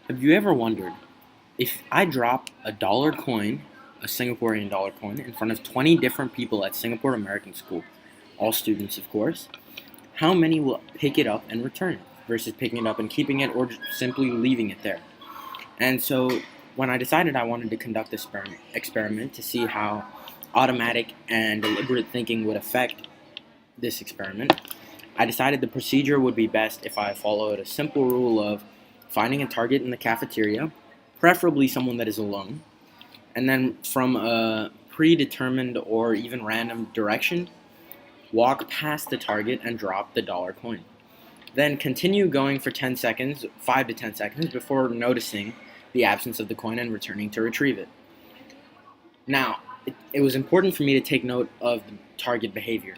Have you ever wondered if I drop a dollar coin, a Singaporean dollar coin, in front of 20 different people at Singapore American School, all students of course, how many will pick it up and return it versus picking it up and keeping it or just simply leaving it there? And so when I decided I wanted to conduct this experiment to see how automatic and deliberate thinking would affect this experiment, I decided the procedure would be best if I followed a simple rule of finding a target in the cafeteria, preferably someone that is alone, and then from a predetermined or even random direction, walk past the target and drop the dollar coin. Then continue going for 10 seconds, 5 to 10 seconds, before noticing the absence of the coin and returning to retrieve it. Now, it was important for me to take note of the target behavior.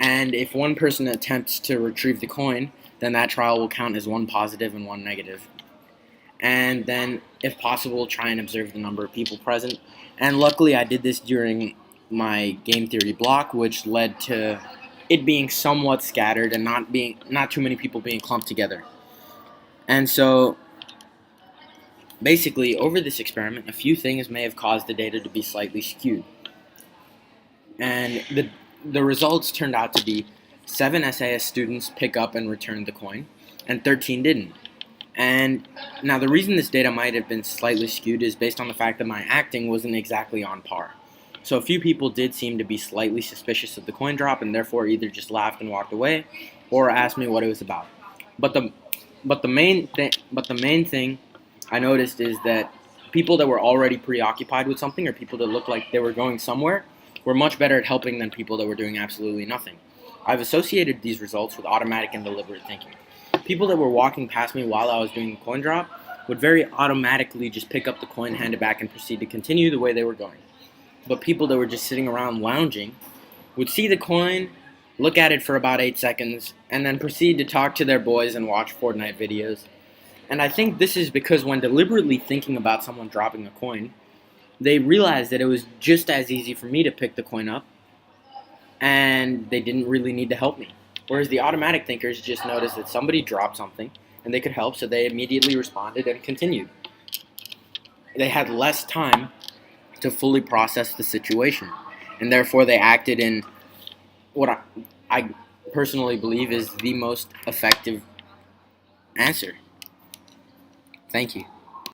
And if one person attempts to retrieve the coin, then that trial will count as one positive and one negative. And then, if possible, try and observe the number of people present. And luckily, I did this during my game theory block, which led to it being somewhat scattered and not too many people being clumped together. And so, basically, over this experiment, a few things may have caused the data to be slightly skewed. And the results turned out to be 7 SAS students pick up and return the coin, and 13 didn't. And now the reason this data might have been slightly skewed is based on the fact that my acting wasn't exactly on par. So a few people did seem to be slightly suspicious of the coin drop and therefore either just laughed and walked away or asked me what it was about. But the main thing I noticed is that people that were already preoccupied with something or people that looked like they were going somewhere were much better at helping than people that were doing absolutely nothing. I've associated these results with automatic and deliberate thinking. People that were walking past me while I was doing the coin drop would very automatically just pick up the coin, hand it back, and proceed to continue the way they were going. But people that were just sitting around lounging would see the coin, look at it for about 8 seconds, and then proceed to talk to their boys and watch Fortnite videos. And I think this is because when deliberately thinking about someone dropping a coin, they realized that it was just as easy for me to pick the coin up, and they didn't really need to help me. Whereas the automatic thinkers just noticed that somebody dropped something and they could help, so they immediately responded and continued. They had less time to fully process the situation, and therefore they acted in what I personally believe is the most effective answer. Thank you.